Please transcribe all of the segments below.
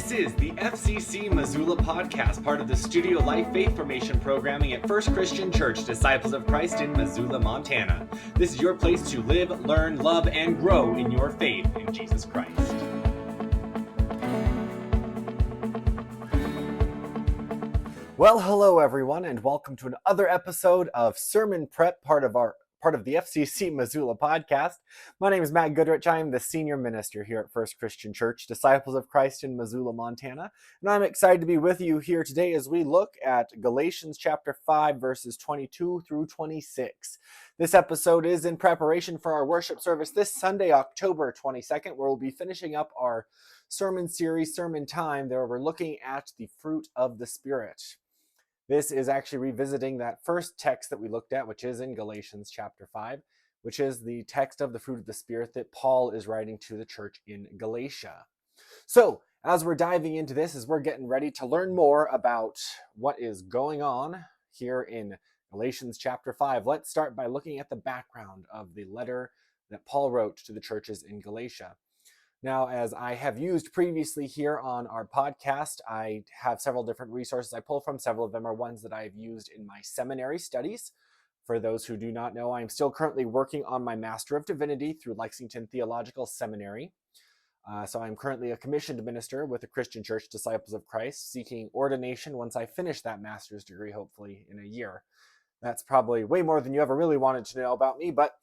This is the FCC Missoula podcast, part of the Studio Life Faith Formation programming at First Christian Church, Disciples of Christ in Missoula, Montana. This is your place to live, learn, love, and grow in your faith in Jesus Christ. Well, hello everyone, and welcome to another episode of Sermon Prep, part of the FCC Missoula podcast. My name is Matt Goodrich. I am the senior minister here at First Christian Church, Disciples of Christ in Missoula, Montana. And I'm excited to be with you here today as we look at Galatians chapter 5, verses 22 through 26. This episode is in preparation for our worship service this Sunday, October 22nd, where we'll be finishing up our sermon series, Sermon Time, where we're looking at the fruit of the Spirit. This is actually revisiting that first text that we looked at, which is in Galatians chapter 5, which is the text of the fruit of the Spirit that Paul is writing to the church in Galatia. So, as we're diving into this, as we're getting ready to learn more about what is going on here in Galatians chapter 5, let's start by looking at the background of the letter that Paul wrote to the churches in Galatia. Now, as I have used previously here on our podcast, I have several different resources I pull from. Several of them are ones that I've used in my seminary studies. For those who do not know, I'm still currently working on my Master of Divinity through Lexington Theological Seminary. So I'm currently a commissioned minister with the Christian Church, Disciples of Christ, seeking ordination once I finish that master's degree, hopefully in a year. That's probably way more than you ever really wanted to know about me, but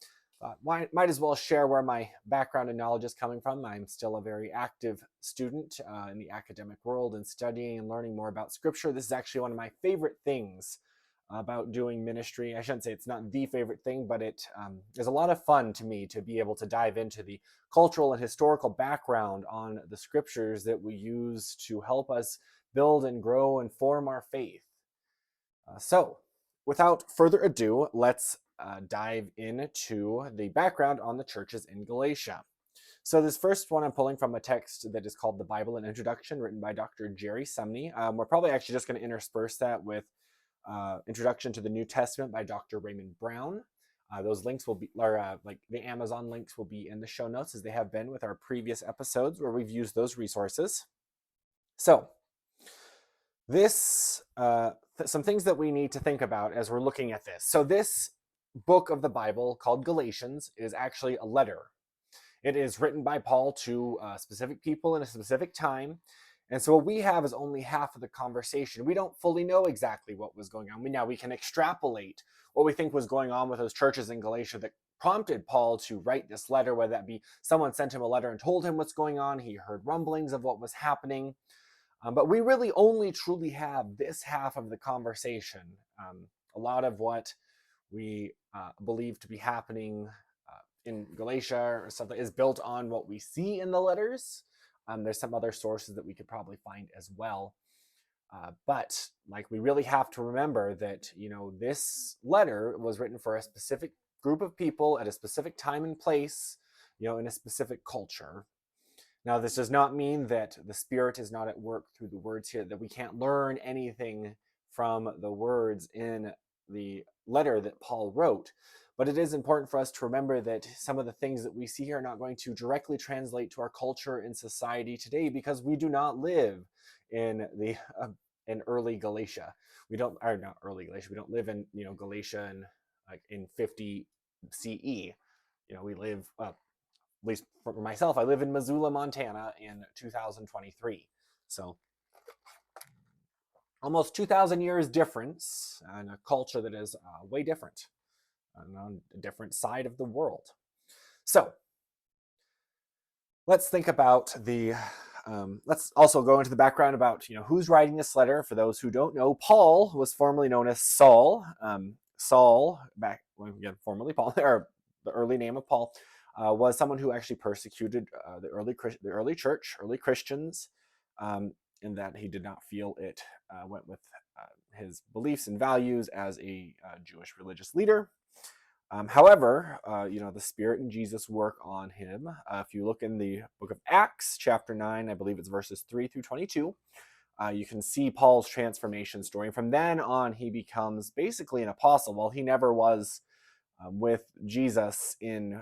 might as well share where my background and knowledge is coming from. I'm still a very active student in the academic world and studying and learning more about Scripture. This is actually one of my favorite things about doing ministry. I shouldn't say it's not the favorite thing, but it is a lot of fun to me to be able to dive into the cultural and historical background on the Scriptures that we use to help us build and grow and form our faith. So, without further ado, let's dive into the background on the churches in Galatia. So this first one I'm pulling from a text that is called The Bible, an Introduction, written by Dr. Jerry Sumney. We're probably actually just going to intersperse that with Introduction to the New Testament by Dr. Raymond Brown. Those links will be, like the Amazon links will be in the show notes, as they have been with our previous episodes where we've used those resources. So this, some things that we need to think about as we're looking at this. So this book of the Bible called Galatians is actually a letter. It is written by Paul to specific people in a specific time. And so what we have is only half of the conversation. We don't fully know exactly what was going on. Now we can extrapolate what we think was going on with those churches in Galatia that prompted Paul to write this letter, whether that be someone sent him a letter and told him what's going on. He heard rumblings of what was happening. But we really only truly have this half of the conversation. A lot of what we believe to be happening in Galatia or something is built on what we see in the letters. There's some other sources that we could probably find as well. But like, we really have to remember that, this letter was written for a specific group of people at a specific time and place, in a specific culture. Now, this does not mean that the Spirit is not at work through the words here, that we can't learn anything from the words in the letter that Paul wrote. But it is important for us to remember that some of the things that we see here are not going to directly translate to our culture and society today, because we do not live in in early Galatia. We don't live in Galatia in 50 CE. We live, at least for myself, I live in Missoula, Montana in 2023. So almost 2,000 years difference, and a culture that is way different, on a different side of the world. So let's think about let's also go into the background about who's writing this letter. For those who don't know, Paul was formerly known as Saul. Saul, formerly Paul, or the early name of Paul, was someone who actually persecuted the early church, early Christians, in that he did not feel it went with his beliefs and values as a Jewish religious leader. However, the Spirit and Jesus work on him. If you look in the book of Acts, chapter 9, I believe it's verses 3 through 22, you can see Paul's transformation story. And from then on, he becomes basically an apostle. While he never was with Jesus in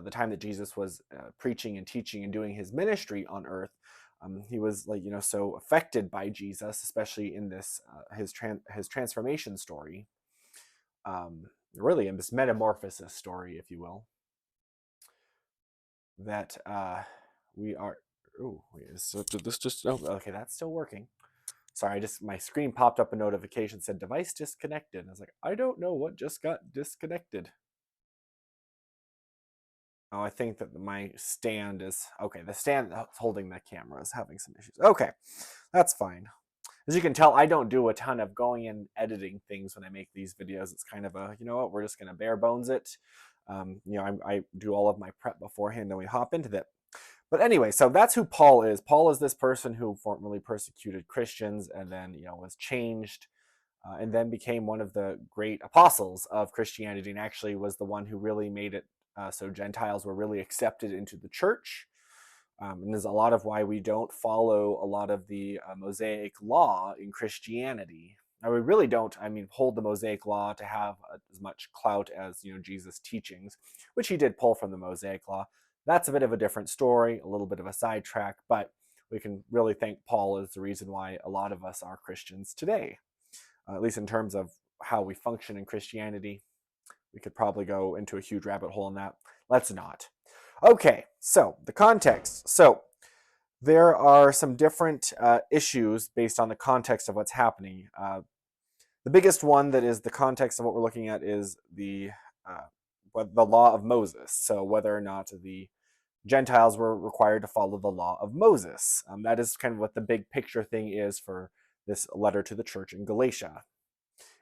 the time that Jesus was preaching and teaching and doing his ministry on earth, He was like, so affected by Jesus, especially in this his transformation story, really in this metamorphosis story, if you will, that we are. Oh, so did this just? Oh, okay, that's still working. Sorry, my screen popped up a notification said device disconnected. And I was like, I don't know what just got disconnected. Oh, I think that my stand is okay. The stand holding the camera is having some issues. Okay, that's fine. As you can tell, I don't do a ton of going and editing things when I make these videos. It's kind of a, you know what, we're just going to bare bones it. I do all of my prep beforehand and we hop into that. But anyway, so that's who Paul is. Paul is this person who formerly persecuted Christians and then, was changed and then became one of the great apostles of Christianity, and actually was the one who really made it so Gentiles were really accepted into the church. And there's a lot of why we don't follow a lot of the Mosaic law in Christianity. Now, we really don't, hold the Mosaic law to have as much clout as, Jesus' teachings, which he did pull from the Mosaic law. That's a bit of a different story, a little bit of a sidetrack, but we can really thank Paul as the reason why a lot of us are Christians today, at least in terms of how we function in Christianity. We could probably go into a huge rabbit hole on that. Let's not. Okay, so the context. So there are some different issues based on the context of what's happening. The biggest one that is the context of what we're looking at is the law of Moses. So whether or not the Gentiles were required to follow the law of Moses. That is kind of what the big picture thing is for this letter to the church in Galatia.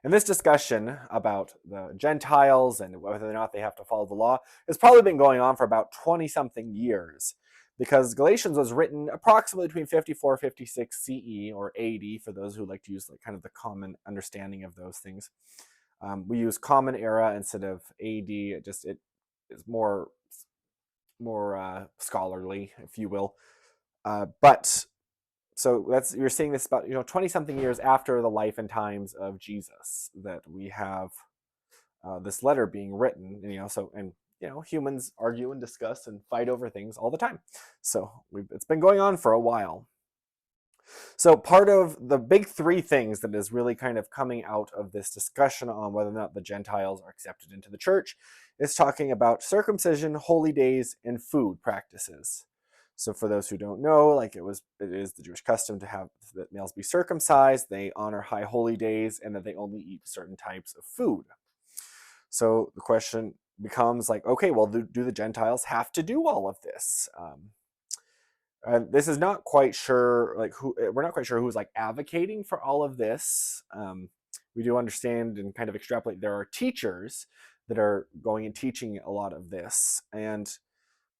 And this discussion about the Gentiles and whether or not they have to follow the law has probably been going on for about 20-something years, because Galatians was written approximately between 54, 56 CE or AD, for those who like to use kind of the common understanding of those things. We use common era instead of AD. It is more scholarly, if you will. But so you're seeing this about 20-something years after the life and times of Jesus that we have this letter being written. And humans argue and discuss and fight over things all the time. So it's been going on for a while. So part of the big three things that is really kind of coming out of this discussion on whether or not the Gentiles are accepted into the church is talking about circumcision, holy days, and food practices. So for those who don't know, it is the Jewish custom to have that males be circumcised, they honor high holy days, and that they only eat certain types of food. So the question becomes okay, well, do the Gentiles have to do all of this? This is not quite sure, we're not quite sure who's advocating for all of this. We do understand and kind of extrapolate there are teachers that are going and teaching a lot of this. And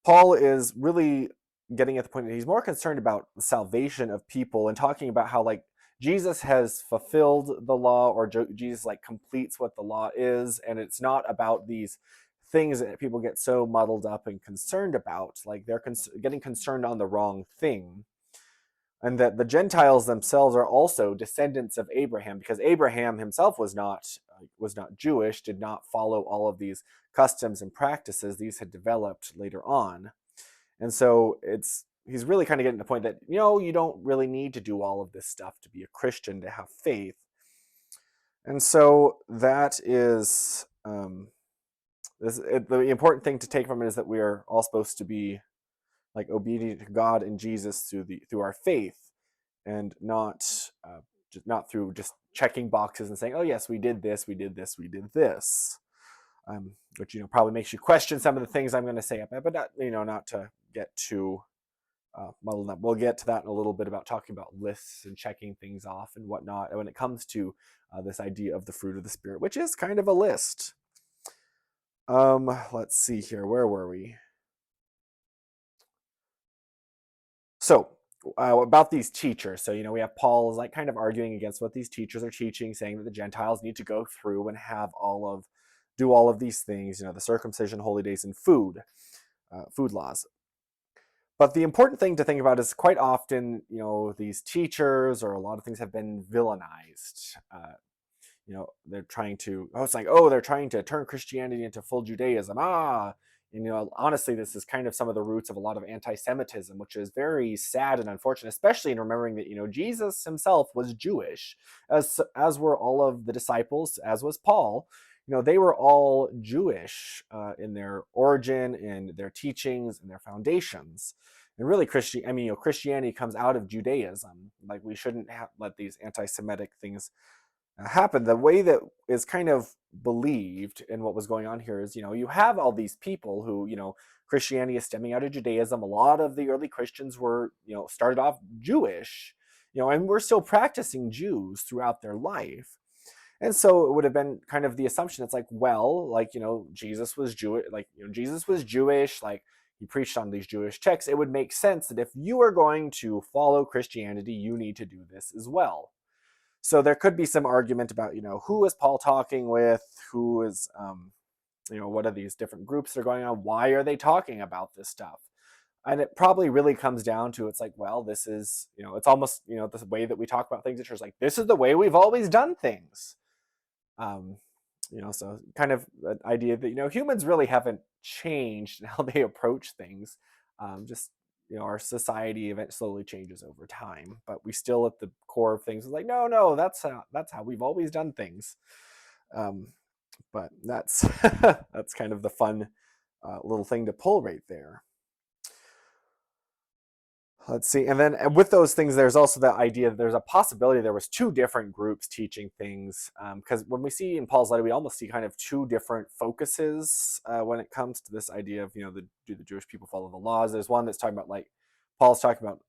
Paul is really getting at the point that he's more concerned about the salvation of people and talking about how Jesus has fulfilled the law, or Jesus completes what the law is, and it's not about these things that people get so muddled up and concerned about. They're getting concerned on the wrong thing. And that the Gentiles themselves are also descendants of Abraham, because Abraham himself was not Jewish, did not follow all of these customs and practices. These had developed later on. And so he's really kind of getting to the point that, you don't really need to do all of this stuff to be a Christian, to have faith. And so that is the important thing to take from it, is that we are all supposed to be obedient to God and Jesus through our faith, and not through just checking boxes and saying, oh yes, we did this, we did this, we did this. Which probably makes you question some of the things I'm going to say up there, but not to get too muddled up. We'll get to that in a little bit, about talking about lists and checking things off and whatnot when it comes to this idea of the fruit of the Spirit, which is kind of a list. Let's see here. Where were we? So about these teachers. So, we have Paul is kind of arguing against what these teachers are teaching, saying that the Gentiles need to go through and do all of these things, the circumcision, holy days, and food laws. But the important thing to think about is quite often, these teachers or a lot of things have been villainized. They're trying to, they're trying to turn Christianity into full Judaism. And, honestly, this is kind of some of the roots of a lot of anti-Semitism, which is very sad and unfortunate, especially in remembering that, Jesus himself was Jewish, as were all of the disciples, as was Paul. They were all Jewish in their origin, in their teachings, and their foundations. And really, Christianity comes out of Judaism. Like, we shouldn't let these anti-Semitic things happen. The way that is kind of believed in what was going on here is, you have all these people who, Christianity is stemming out of Judaism. A lot of the early Christians were, started off Jewish, and we're still practicing Jews throughout their life. And so it would have been kind of the assumption. It's like, well, like, Jesus was Jewish, like, Jesus was Jewish, like, he preached on these Jewish texts. It would make sense that if you are going to follow Christianity, you need to do this as well. So there could be some argument about, who is Paul talking with? Who is, what are these different groups that are going on? Why are they talking about this stuff? And it probably really comes down to, it's like, well, this is, it's almost, the way that we talk about things at church, like, this is the way we've always done things. So kind of an idea that, humans really haven't changed in how they approach things. Just, our society event slowly changes over time, but we still at the core of things is like, no, that's how we've always done things. But that's that's kind of the fun little thing to pull right there. Let's see. And then with those things, there's also the idea that there's a possibility there was two different groups teaching things. Because when we see in Paul's letter, we almost see kind of two different focuses when it comes to this idea of, do the Jewish people follow the laws? There's one that's talking about, like, Paul's talking about,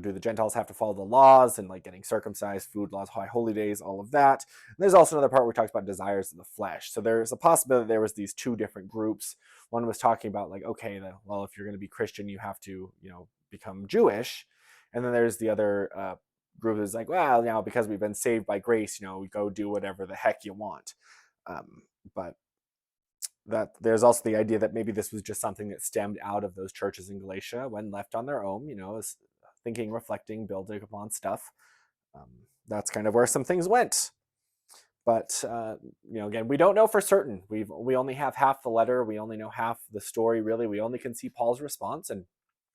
do the Gentiles have to follow the laws and, like, getting circumcised, food laws, high holy days, all of that. And there's also another part where he talks about desires of the flesh. So there's a possibility there was these two different groups. One was talking about, like, okay, well, if you're going to be Christian, you have to, become Jewish. And then there's the other group that's like, well, now because we've been saved by grace, we go do whatever the heck you want. But that there's also the idea that maybe this was just something that stemmed out of those churches in Galatia when left on their own, as thinking, reflecting, building upon stuff. That's kind of where some things went. But again, we don't know for certain. We only have half the letter. We only know half the story. Really, we only can see Paul's response, and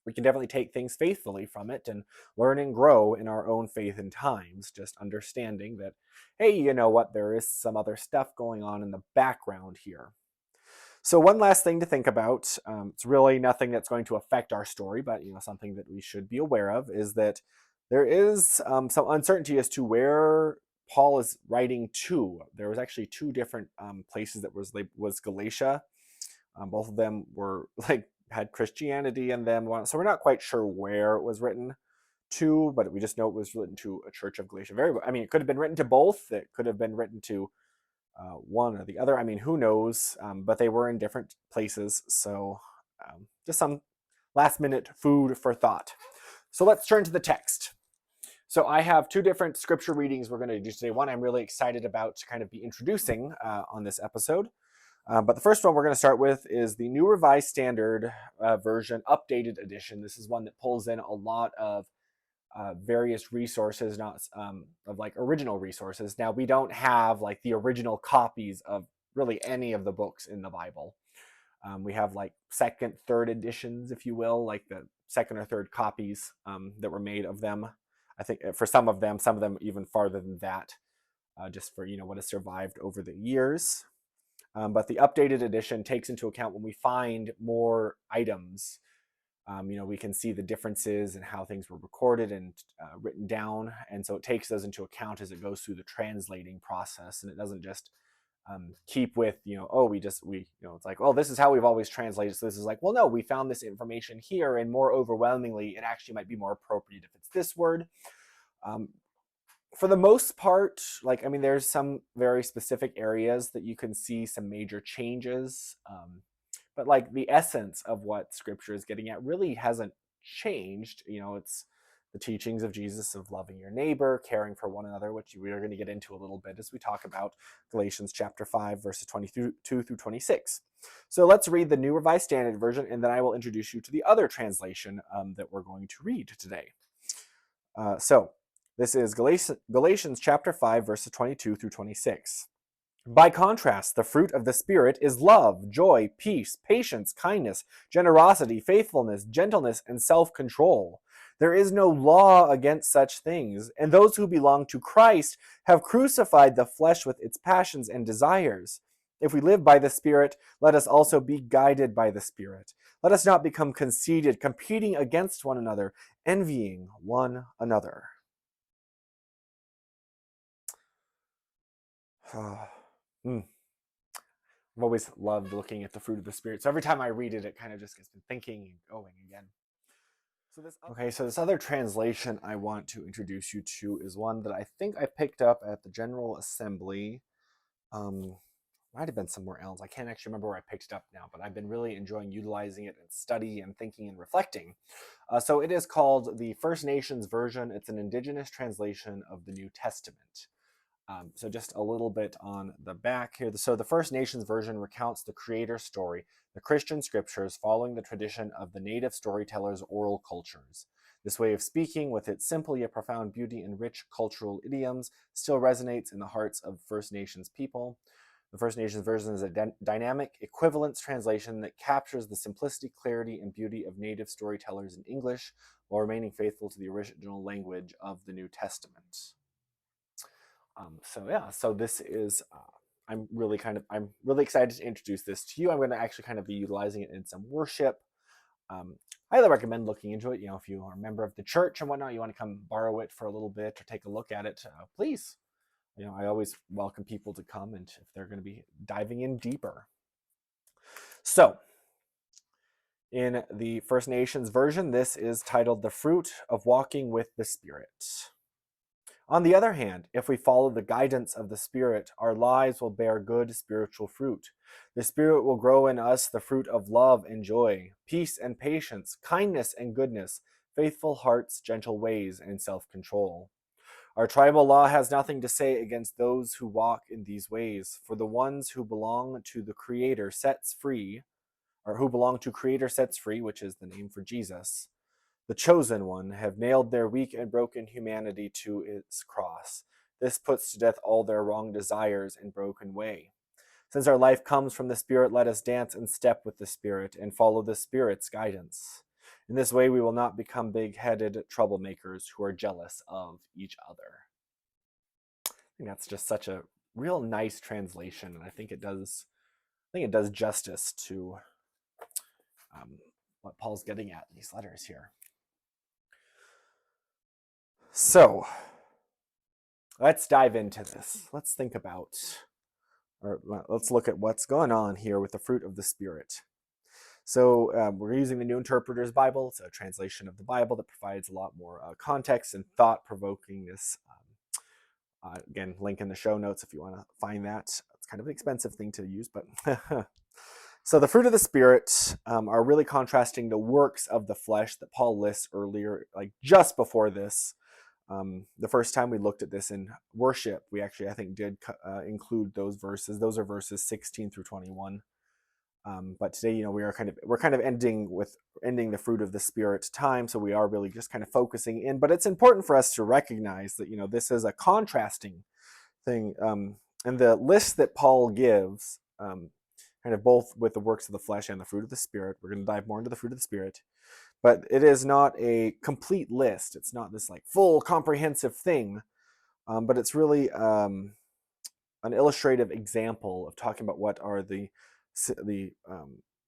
we can definitely take things faithfully from it and learn and grow in our own faith and times. Just understanding that, hey, you know what? There is some other stuff going on in the background here. So one last thing to think about, it's really nothing that's going to affect our story, but something that we should be aware of is that there is some uncertainty as to where Paul is writing to. There was actually two different places that was Galatia. Both of them were had Christianity in them, so we're not quite sure where it was written to, but we just know it was written to a church of Galatia. It could have been written to both. It could have been written to one or the other. Who knows? But they were in different places. So just some last minute food for thought. So let's turn to the text. So I have two different scripture readings we're going to do today. One I'm really excited about to kind of be introducing on this episode. But the first one we're going to start with is the New Revised Standard Version Updated Edition. This is one that pulls in a lot of various resources, not of like original resources. Now, we don't have like the original copies of really any of the books in the Bible. We have like second, third editions, if you will, like the second or third copies that were made of them. I think for some of them even farther than that, just for what has survived over the years. But the updated edition takes into account when we find more items. We can see the differences in how things were recorded and written down. And so it takes those into account as it goes through the translating process. And it doesn't just keep with, it's like, well, this is how we've always translated. So this is like, well, no, we found this information here. And more overwhelmingly, it actually might be more appropriate if it's this word. For the most part, there's some very specific areas that you can see some major changes. But like the essence of what scripture is getting at really hasn't changed. It's the teachings of Jesus of loving your neighbor, caring for one another, which we are going to get into a little bit as we talk about Galatians chapter 5, verses 22 through 26. So let's read the New Revised Standard Version, and then I will introduce you to the other translation that we're going to read today. So this is Galatians chapter 5, verses 22 through 26. By contrast, the fruit of the Spirit is love, joy, peace, patience, kindness, generosity, faithfulness, gentleness, and self control. There is no law against such things, and those who belong to Christ have crucified the flesh with its passions and desires. If we live by the Spirit, let us also be guided by the Spirit. Let us not become conceited, competing against one another, envying one another. Mm. I've always loved looking at the fruit of the Spirit. So every time I read it, it kind of just gets me thinking and going again. So this other translation I want to introduce you to is one that I think I picked up at the General Assembly. Um, might have been somewhere else. I can't actually remember where I picked it up now, but I've been really enjoying utilizing it in study and thinking and reflecting. So it is called the First Nations Version. It's an indigenous translation of the New Testament. So just a little bit on the back here. So the First Nations version recounts the creator story, the Christian scriptures, following the tradition of the native storytellers' oral cultures. This way of speaking, with its simple yet profound beauty and rich cultural idioms, still resonates in the hearts of First Nations people. The First Nations version is a dynamic equivalence translation that captures the simplicity, clarity, and beauty of native storytellers in English while remaining faithful to the original language of the New Testament. So this is I'm really excited to introduce this to you. I'm going to actually kind of be utilizing it in some worship. I highly recommend looking into it. If you are a member of the church and whatnot, you want to come borrow it for a little bit or take a look at it, please. I always welcome people to come, and if they're going to be diving in deeper. So, in the First Nations version, this is titled "The Fruit of Walking with the Spirit." On the other hand, if we follow the guidance of the Spirit, our lives will bear good spiritual fruit. The Spirit will grow in us the fruit of love and joy, peace and patience, kindness and goodness, faithful hearts, gentle ways, and self-control. Our tribal law has nothing to say against those who walk in these ways, for the ones who belong to the Creator sets free, or who belong to Creator sets free, which is the name for Jesus, the chosen one, have nailed their weak and broken humanity to its cross. This puts to death all their wrong desires and broken way. Since our life comes from the Spirit, let us dance and step with the Spirit and follow the Spirit's guidance. In this way, we will not become big-headed troublemakers who are jealous of each other. I think that's just such a real nice translation, and I think it does justice to what Paul's getting at in these letters here. So, let's dive into this. Let's think about, or let's look at what's going on here with the fruit of the Spirit. So we're using the New Interpreter's Bible. It's a translation of the Bible that provides a lot more context and thought-provokingness. Again, link in the show notes if you want to find that. It's kind of an expensive thing to use, but so the fruit of the Spirit are really contrasting the works of the flesh that Paul lists earlier, like just before this. The first time we looked at this in worship, we actually, I think, did include those verses. Those are verses 16 through 21. But today, we're kind of ending the fruit of the Spirit time, so we are really just kind of focusing in. But it's important for us to recognize that this is a contrasting thing, and the list that Paul gives, kind of both with the works of the flesh and the fruit of the Spirit. We're going to dive more into the fruit of the Spirit. But it is not a complete list. It's not this like full comprehensive thing, but it's really an illustrative example of talking about what are the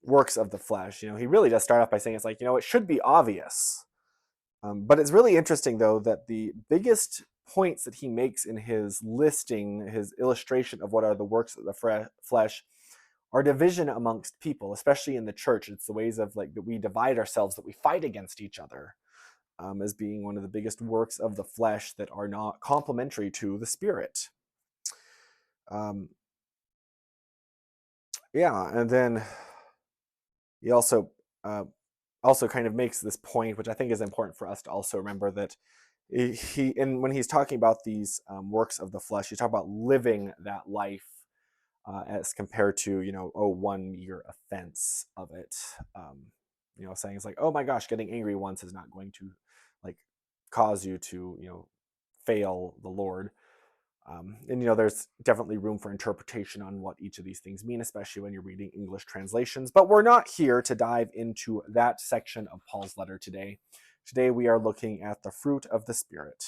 works of the flesh. He really does start off by saying it's like, it should be obvious. But it's really interesting, though, that the biggest points that he makes in his listing, his illustration of what are the works of the flesh, are division amongst people, especially in the church. It's the ways of that we divide ourselves, that we fight against each other, as being one of the biggest works of the flesh that are not complementary to the Spirit. And then he also kind of makes this point, which I think is important for us to also remember, that when he's talking about these works of the flesh, he's talking about living that life as compared to 1 year offense of it. Saying it's like, oh my gosh, getting angry once is not going to cause you to fail the Lord. And there's definitely room for interpretation on what each of these things mean, especially when you're reading English translations. But we're not here to dive into that section of Paul's letter today. Today we are looking at the fruit of the Spirit.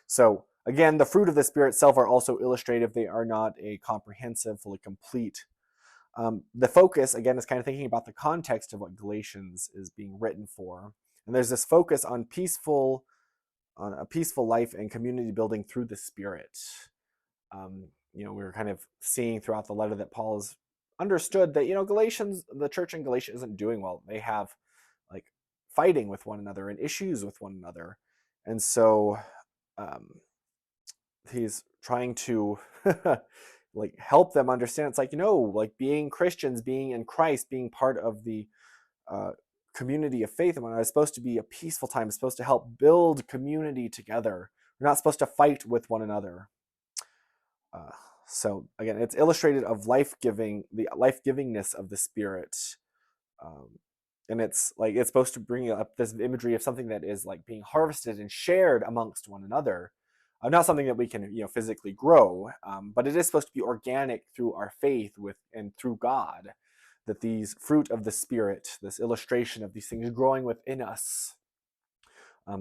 So again, the fruit of the Spirit itself are also illustrative. They are not a comprehensive, fully complete. The focus, again, is kind of thinking about the context of what Galatians is being written for. And there's this focus on a peaceful life and community building through the Spirit. We're kind of seeing throughout the letter that Paul has understood that, the church in Galatia isn't doing well. They have like fighting with one another and issues with one another. And so he's trying to like help them understand. It's like, like being Christians, being in Christ, being part of the community of faith is supposed to be a peaceful time. It's supposed to help build community together. We're not supposed to fight with one another. So again, it's illustrated of the life-givingness of the Spirit. And it's supposed to bring up this imagery of something that is like being harvested and shared amongst one another. Not something that we can, physically grow, but it is supposed to be organic through our faith and through God, that these fruit of the Spirit, this illustration of these things growing within us,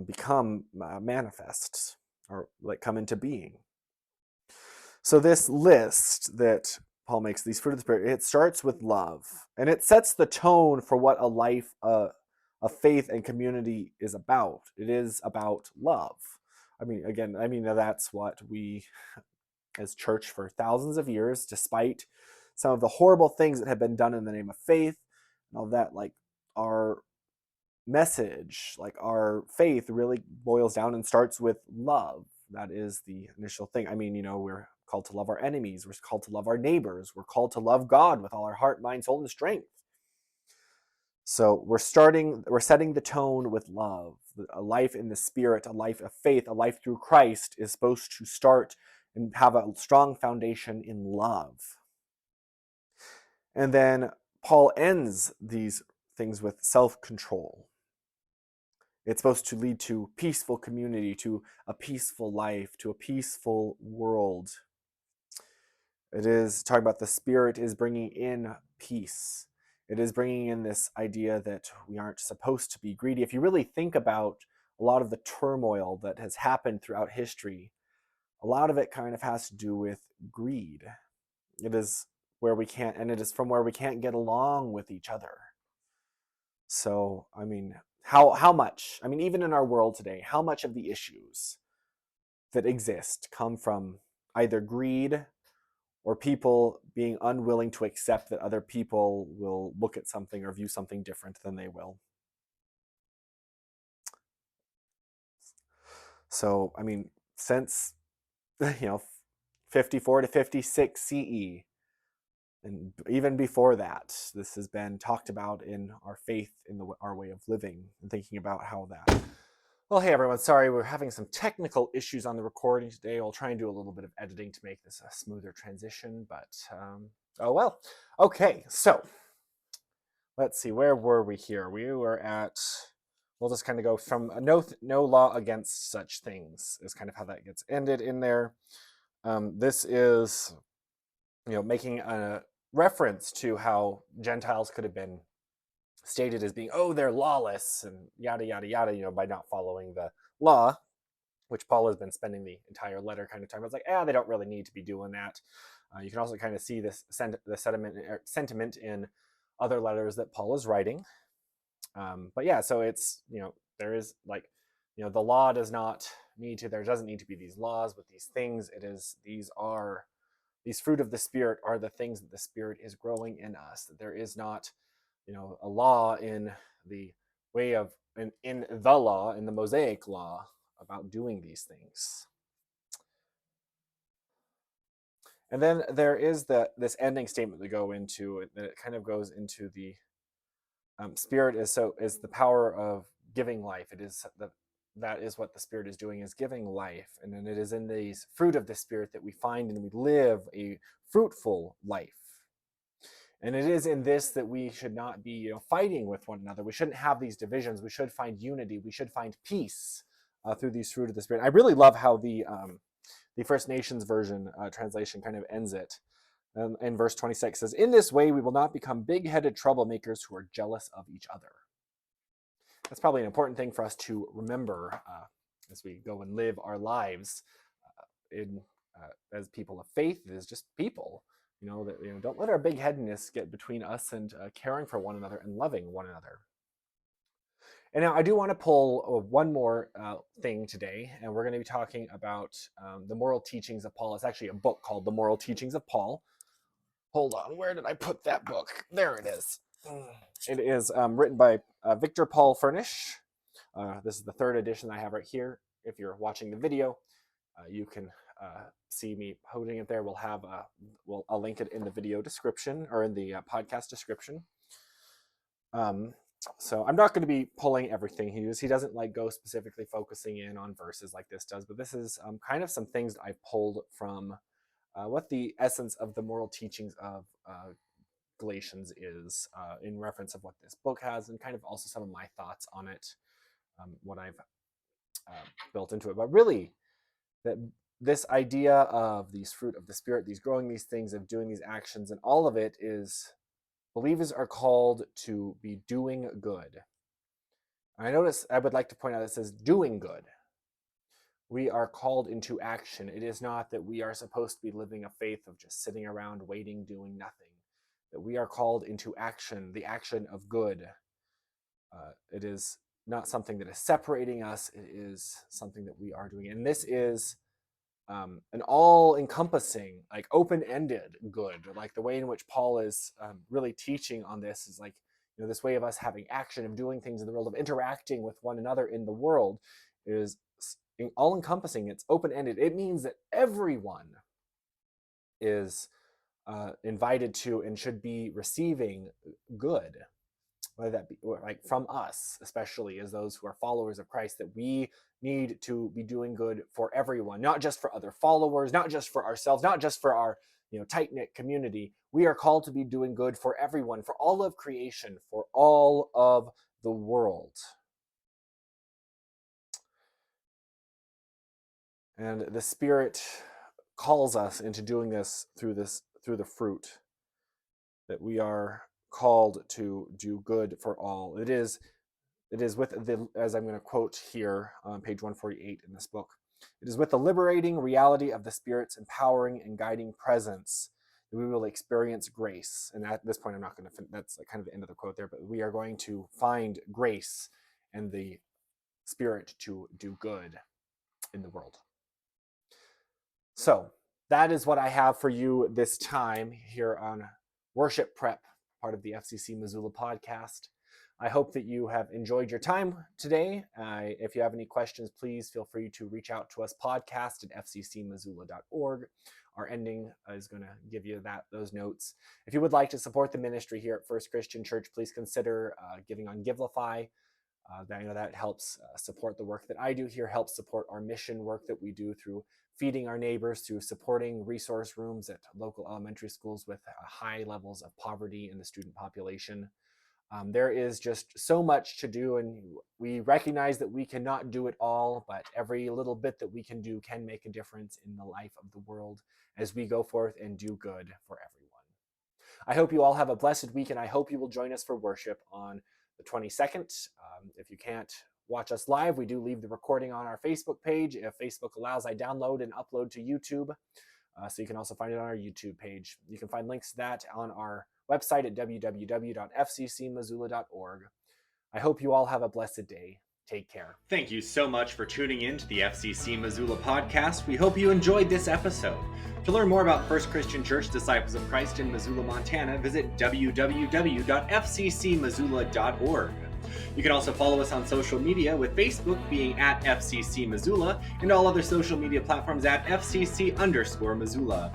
become manifest or like come into being. So this list that Paul makes, these fruit of the Spirit, it starts with love, and it sets the tone for what a life of faith and community is about. It is about love. That's what we, as church for thousands of years, despite some of the horrible things that have been done in the name of faith and all that, like our message, like our faith really boils down and starts with love. That is the initial thing. We're called to love our enemies. We're called to love our neighbors. We're called to love God with all our heart, mind, soul, and strength. So we're setting the tone with love. A life in the Spirit, a life of faith, a life through Christ is supposed to start and have a strong foundation in love. And then Paul ends these things with self-control. It's supposed to lead to peaceful community, to a peaceful life, to a peaceful world. It is talking about the Spirit is bringing in peace. It is bringing in this idea that we aren't supposed to be greedy. If you really think about a lot of the turmoil that has happened throughout history, a lot of it kind of has to do with greed. It is it is from where we can't get along with each other. So, how much, even in our world today, how much of the issues that exist come from either greed or people being unwilling to accept that other people will look at something or view something different than they will? So, since 54 to 56 CE, and even before that, this has been talked about in our faith, in our way of living, and thinking about how that. Well, hey everyone, sorry, we're having some technical issues on the recording today. I'll try and do a little bit of editing to make this a smoother transition, but oh well. Okay, so let's see, where were we here? We were at, we'll just kind of go from no law against such things is kind of how that gets ended in there. This is, making a reference to how Gentiles could have been stated as being, they're lawless and yada, yada, yada, by not following the law, which Paul has been spending the entire letter kind of talking about. It's like, they don't really need to be doing that. You can also kind of see this sentiment in other letters that Paul is writing. But yeah, so it's, there is the law doesn't need to be these laws with these things. These fruit of the Spirit are the things that the Spirit is growing in us. That there is not, a law in the way of, in the law, in the Mosaic law, about doing these things. And then there is this ending statement to go into it, that it kind of goes into the Spirit is the power of giving life. That is what the Spirit is doing, is giving life. And then it is in these fruit of the Spirit that we find and we live a fruitful life. And it is in this that we should not be fighting with one another. We shouldn't have these divisions. We should find unity. We should find peace through these fruit of the Spirit. I really love how the The First Nations version translation kind of ends it. In verse 26 says, "In this way we will not become big-headed troublemakers who are jealous of each other." That's probably an important thing for us to remember as we go and live our lives as people of faith, as just people. Don't let our big-headedness get between us and caring for one another and loving one another. And now I do want to pull one more thing today, and we're going to be talking about the moral teachings of Paul. It's actually a book called The Moral Teachings of Paul. Hold on, where did I put that book? There it is. It is written by Victor Paul Furnish. This is the third edition I have right here. If you're watching the video, you can see me holding it there. I'll link it in the video description or in the podcast description. So I'm not going to be pulling everything he uses. He doesn't go specifically focusing in on verses like this does, but this is kind of some things that I pulled from what the essence of the moral teachings of Galatians is in reference of what this book has, and kind of also some of my thoughts on it, what I've built into it. But really, that this idea of these fruit of the Spirit, these growing these things, of doing these actions, and all of it is believers are called to be doing good. I would like to point out it says doing good. We are called into action. It is not that we are supposed to be living a faith of just sitting around waiting, doing nothing. That we are called into action, the action of good. It is not something that is separating us. It is something that we are doing. And this is an all-encompassing, open-ended good. The way in which Paul is really teaching on this is this way of us having action, of doing things in the world, of interacting with one another in the world is all-encompassing. It's open-ended. It means that everyone is invited to and should be receiving good, whether that be from us, especially as those who are followers of Christ, that we need to be doing good for everyone, not just for other followers, not just for ourselves, not just for our tight-knit community. We are called to be doing good for everyone, for all of creation, for all of the world. And the Spirit calls us into doing this through the fruit, that we are called to do good for all. It is with the, as I'm going to quote here on page 148 in this book, it is with the liberating reality of the Spirit's empowering and guiding presence that we will experience grace. And at this point, I'm not going to, that's kind of the end of the quote there, but we are going to find grace and the Spirit to do good in the world. So that is what I have for you this time here on Worship Prep, part of the FCC Missoula podcast. I hope that you have enjoyed your time today. If you have any questions, please feel free to reach out to us, podcast@fccmissoula.org. Our ending is going to give you those notes. If you would like to support the ministry here at First Christian Church, please consider giving on Givelify. That helps support the work that I do here, helps support our mission work that we do through feeding our neighbors, through supporting resource rooms at local elementary schools with high levels of poverty in the student population. There is just so much to do, and we recognize that we cannot do it all, but every little bit that we can do can make a difference in the life of the world as we go forth and do good for everyone. I hope you all have a blessed week, and I hope you will join us for worship on the 22nd. If you can't watch us live, we do leave the recording on our Facebook page. If Facebook allows, I download and upload to YouTube. So you can also find it on our YouTube page. You can find links to that on our website at www.fccmissoula.org. I hope you all have a blessed day. Take care. Thank you so much for tuning in to the FCC Missoula podcast. We hope you enjoyed this episode. To learn more about First Christian Church Disciples of Christ in Missoula, Montana, visit www.fccmissoula.org. You can also follow us on social media, with Facebook being at FCC Missoula and all other social media platforms at FCC_Missoula.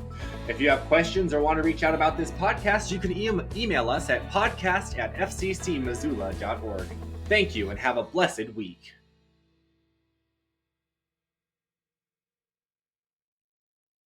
If you have questions or want to reach out about this podcast, you can email us at podcast@fccmissoula.org. Thank you and have a blessed week.